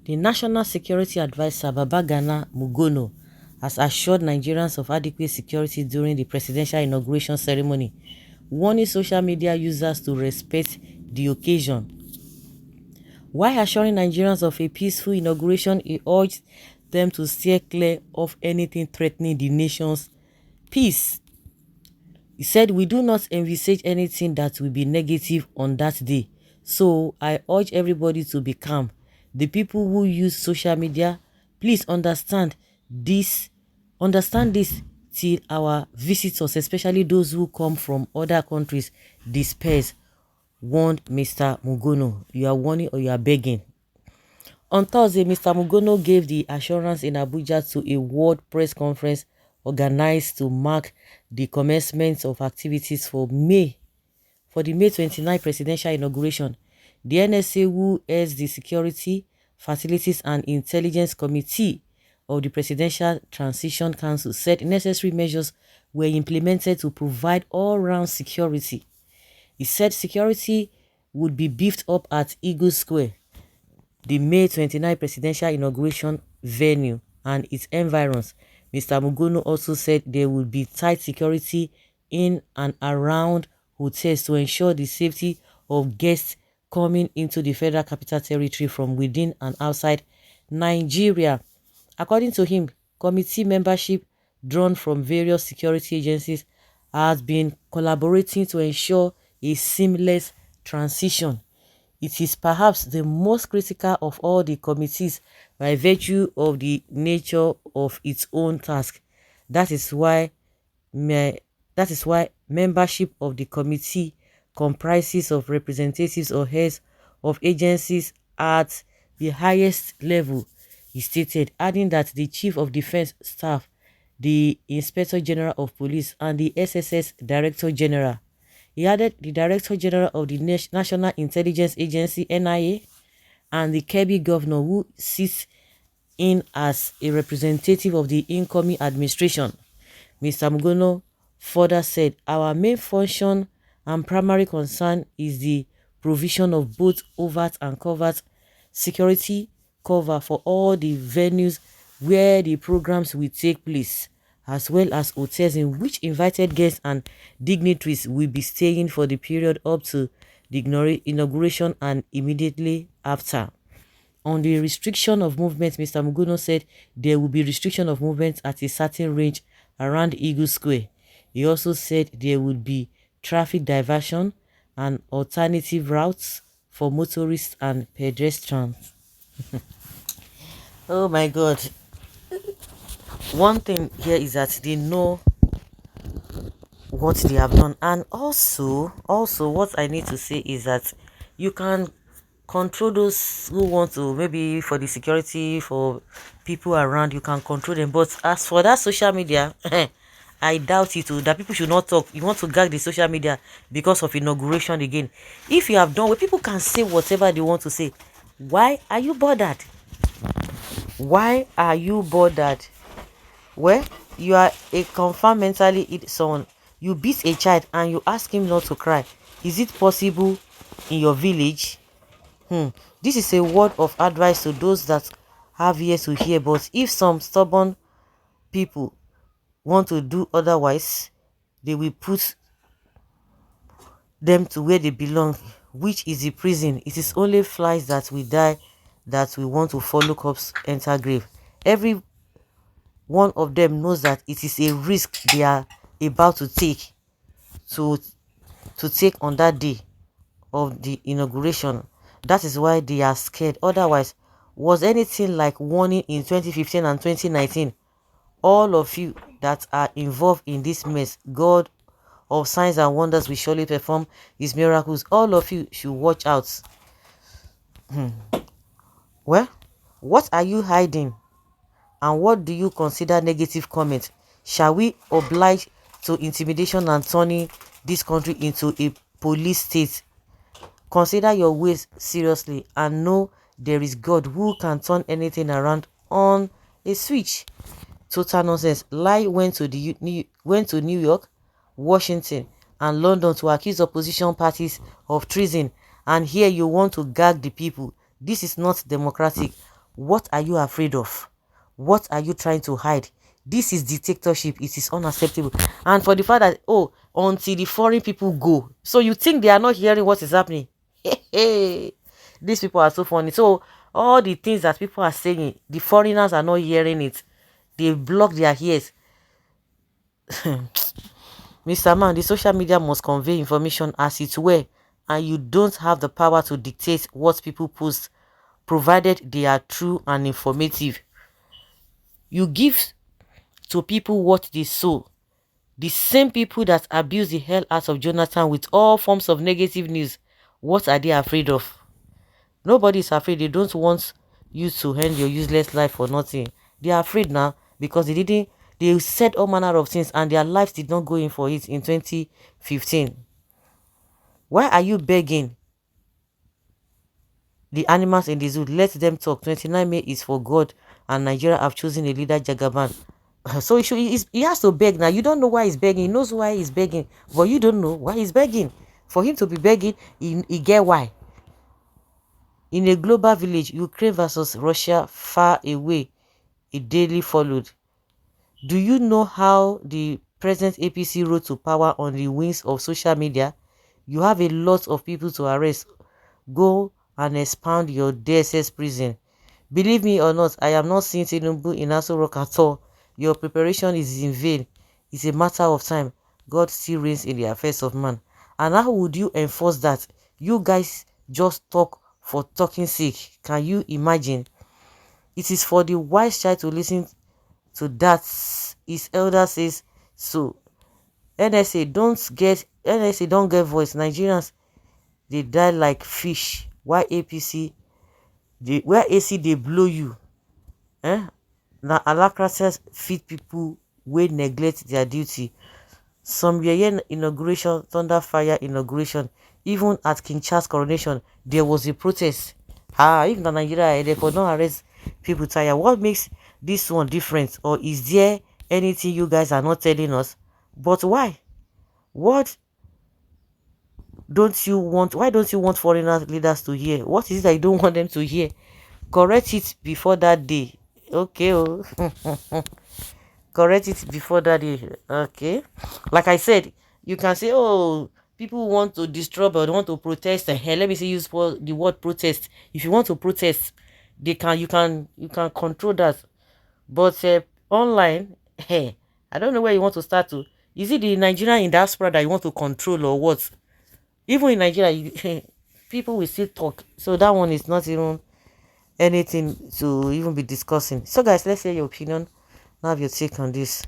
The National Security Advisor Babagana Mugono has assured Nigerians of adequate security during the presidential inauguration ceremony, warning social media users to respect the occasion. While assuring Nigerians of a peaceful inauguration, he urged them to steer clear of anything threatening the nation's peace. He said, "We do not envisage anything that will be negative on that day. So I urge everybody to be calm. The people who use social media, please understand this till our visitors, especially those who come from other countries, disperse," warned Mr. Mugono. You are warning or you are begging. On Thursday, Mr. Mugono gave the assurance in Abuja to a world press conference organized to mark the commencement of activities for the May 29 presidential inauguration. The NSA, who heads the Security, Facilities and Intelligence Committee of the Presidential Transition Council, said necessary measures were implemented to provide all-round security. He said security would be beefed up at Eagle Square, the May 29 presidential inauguration venue, and its environs. Mr. Mugono also said there would be tight security in and around hotels to ensure the safety of guests coming into the Federal Capital Territory from within and outside Nigeria. According to him, committee membership drawn from various security agencies has been collaborating to ensure a seamless transition. It is perhaps the most critical of all the committees by virtue of the nature of its own task. That is why membership of the committee comprises of representatives or heads of agencies at the highest level, he stated, adding that the Chief of Defense Staff, the Inspector General of Police, and the SSS Director General. He added the Director General of the National Intelligence Agency (NIA) and the Kebbi Governor, who sits in as a representative of the incoming administration. Mr. Mugono further said, "Our main function and primary concern is the provision of both overt and covert security cover for all the venues where the programs will take place, as well as hotels in which invited guests and dignitaries will be staying for the period up to the inauguration and immediately after." On the restriction of movement, Mr. Mugono said there will be restriction of movement at a certain range around Eagle Square. He also said there would be traffic diversion and alternative routes for motorists and pedestrians. Oh my God. One thing here is that they know what they have done, and also what I need to say is that you can control those who want to, maybe for the security for people around, you can control them, but as for that social media, I doubt it too, that people should not talk. You want to gag the social media because of inauguration again. If you have done well, people can say whatever they want to say. Why are you bothered? Why are you bothered? Well, you are a confirmed mentally ill son. You beat a child and you ask him not to cry. Is it possible in your village? This is a word of advice to those that have ears to hear, but if some stubborn people want to do otherwise, they will put them to where they belong, which is the prison. It is only flies that will die that we want to follow corpse enter grave. Every one of them knows that it is a risk they are about to take on that day of the inauguration. That is why they are scared. Otherwise, was anything like warning in 2015 and 2019? All of you that are involved in this mess, God of signs and wonders will surely perform his miracles. All of you should watch out. Well, what are you hiding? And what do you consider negative comment? Shall we oblige to intimidation and turning this country into a police state? Consider your ways seriously and know there is God who can turn anything around on a switch. Total nonsense. Lie went to New York, Washington, and London to accuse opposition parties of treason, and here you want to gag the people. This is not democratic. What are you afraid of? What are you trying to hide? This is dictatorship. It is unacceptable. And for the fact that, oh, until the foreign people go, so you think they are not hearing what is happening? Hey, these people are so funny. So all the things that people are saying, the foreigners are not hearing it. They block their ears. Mr. Man, the social media must convey information as it were, and you don't have the power to dictate what people post, provided they are true and informative. You give to people what they sow. The same people that abuse the hell out of Jonathan with all forms of negative news, what are they afraid of? Nobody is afraid. They don't want you to end your useless life for nothing. They are afraid now because they said all manner of things and their lives did not go in for it in 2015. Why are you begging the animals in the zoo? Let them talk. 29 May is for God and Nigeria have chosen a leader, Jagaban. So he has to beg now. You don't know why he's begging. He knows why he's begging, but you don't know why he's begging. For him to be begging, he get why. In a global village, Ukraine versus Russia far away, it daily followed. Do you know how the present APC rose to power on the wings of social media? You have a lot of people to arrest. Go and expound your DSS prison. Believe me or not, I am not seeing Tinubu in Aso Rock at all. Your preparation is in vain. It's a matter of time. God still reigns in the affairs of man. And how would you enforce that? You guys just talk for talking sake. Can you imagine? It is for the wise child to listen to that. His elder says so. NSA don't get voice. Nigerians, they die like fish. Why APC? Where AC they blow you? Now alacracies feed people wey neglect their duty. Some year inauguration, thunder fire inauguration, even at King Charles coronation, there was a protest. If na Nigeria, they for not arrest people tire. What makes this one different? Or is there anything you guys are not telling us? But why? What don't you want? Why don't you want foreigner leaders to hear? What is it that you don't want them to hear? Correct it before that day. Okay, oh. Correct it before that day. Okay, like I said, you can say, oh, people want to disturb or want to protest. Let me see, use the word protest. If you want to protest, you can control that. But online, hey, I don't know where you want to start to. Is it the Nigerian in diaspora that you want to control or what? Even in Nigeria, people will still talk. So that one is not even anything to even be discussing. So guys, let's hear your opinion. Now have your take on this.